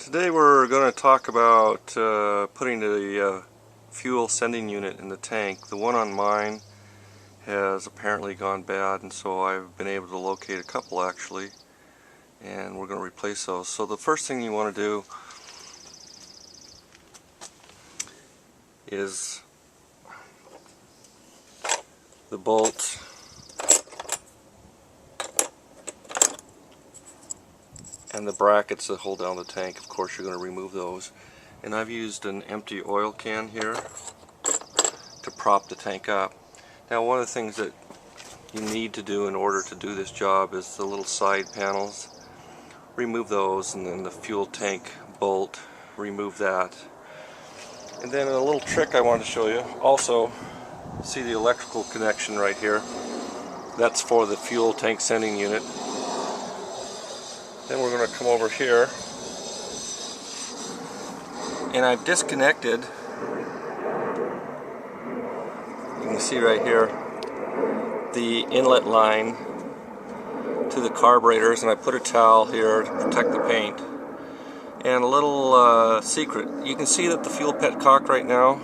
Today we're going to talk about putting the fuel sending unit in the tank. The one on mine has apparently gone bad, and so I've been able to locate a couple actually, and we're going to replace those. So the first thing you want to do is the bolt and the brackets that hold down the tank. Of course you're going to remove those, and I've used an empty oil can here to prop the tank up. Now, one of the things that you need to do in order to do this job is the little side panels. Remove those, and then the fuel tank bolt, remove that. And then a little trick I wanted to show you. Also, see the electrical connection right here? That's for the fuel tank sending unit. Then we're going to come over here, and I've disconnected, you can see right here, the inlet line to the carburetors, and I put a towel here to protect the paint. And a little secret, you can see that the fuel petcock right now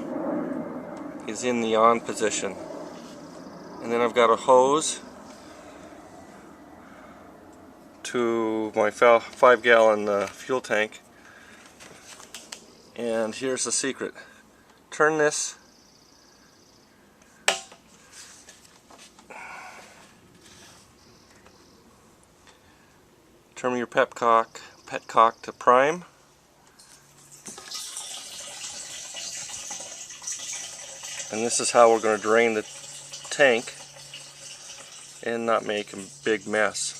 is in the on position. And then I've got a hose to my 5-gallon fuel tank, and here's the secret. Turn this your petcock to prime, and this is how we're going to drain the tank and not make a big mess.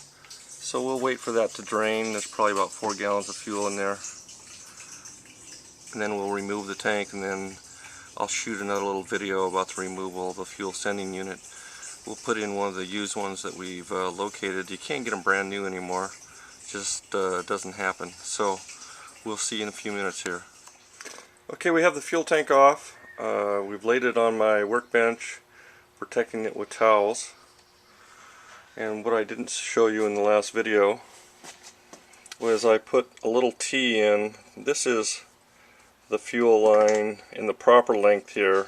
So we'll wait for that to drain. There's probably about 4 gallons of fuel in there. And then we'll remove the tank, and then I'll shoot another little video about the removal of the fuel sending unit. We'll put in one of the used ones that we've located. You can't get them brand new anymore. Just doesn't happen. So we'll see in a few minutes here. Okay, we have the fuel tank off. We've laid it on my workbench, protecting it with towels. And what I didn't show you in the last video was I put a little T in. This is the fuel line in the proper length here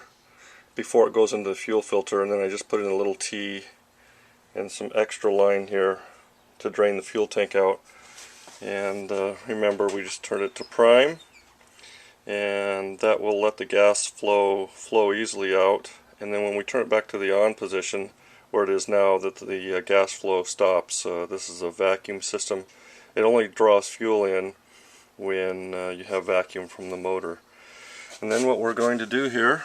before it goes into the fuel filter, and then I just put in a little T and some extra line here to drain the fuel tank out. And remember, we just turned it to prime, and that will let the gas flow easily out. And then when we turn it back to the on position, where it is now, that the gas flow stops. This is a vacuum system. It only draws fuel in when you have vacuum from the motor. And then what we're going to do here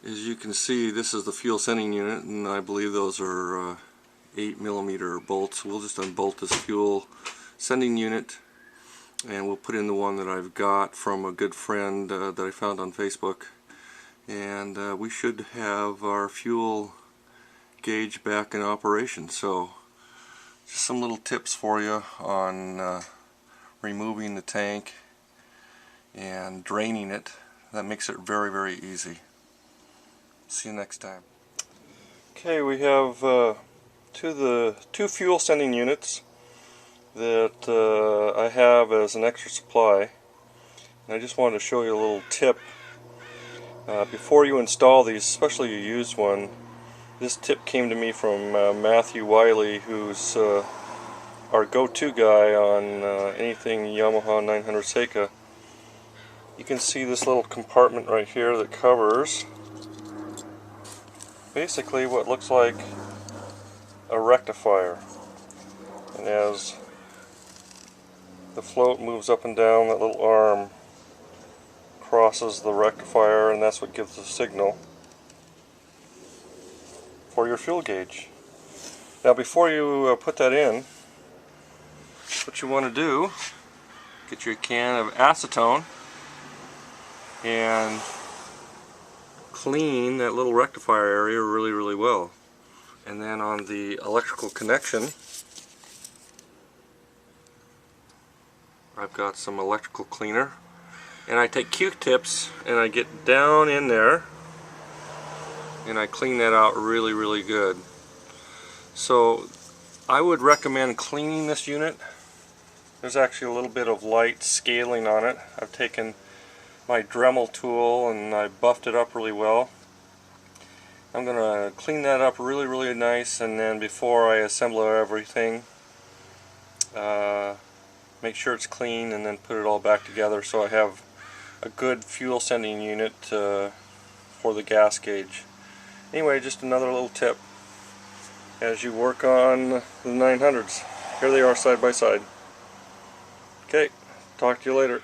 is, you can see this is the fuel sending unit, and I believe those are 8mm bolts. We'll just unbolt this fuel sending unit, and we'll put in the one that I've got from a good friend that I found on Facebook, and we should have our fuel gauge back in operation. So just some little tips for you on removing the tank and draining it. That makes it very, very easy. See you next time. Okay, we have two fuel sending units that I have as an extra supply, and I just wanted to show you a little tip. Before you install these, especially a used one, this tip came to me from Matthew Wiley, who's our go-to guy on anything Yamaha 900 Seika. You can see this little compartment right here that covers basically what looks like a rectifier. And as the float moves up and down, that little arm crosses the rectifier, and that's what gives the signal for your fuel gauge. Now, before you put that in, what you want to do, get your can of acetone and clean that little rectifier area really, really well. And then on the electrical connection, I've got some electrical cleaner, and I take Q-tips and I get down in there and I clean that out really, really good. So I would recommend cleaning this unit There's actually a little bit of light scaling on it. I've taken my Dremel tool and I buffed it up really well. I'm going to clean that up really nice, and then before I assemble everything, make sure it's clean and then put it all back together so I have a good fuel sending unit for the gas gauge. Anyway, just another little tip as you work on the 900s. Here they are side by side. Okay, talk to you later.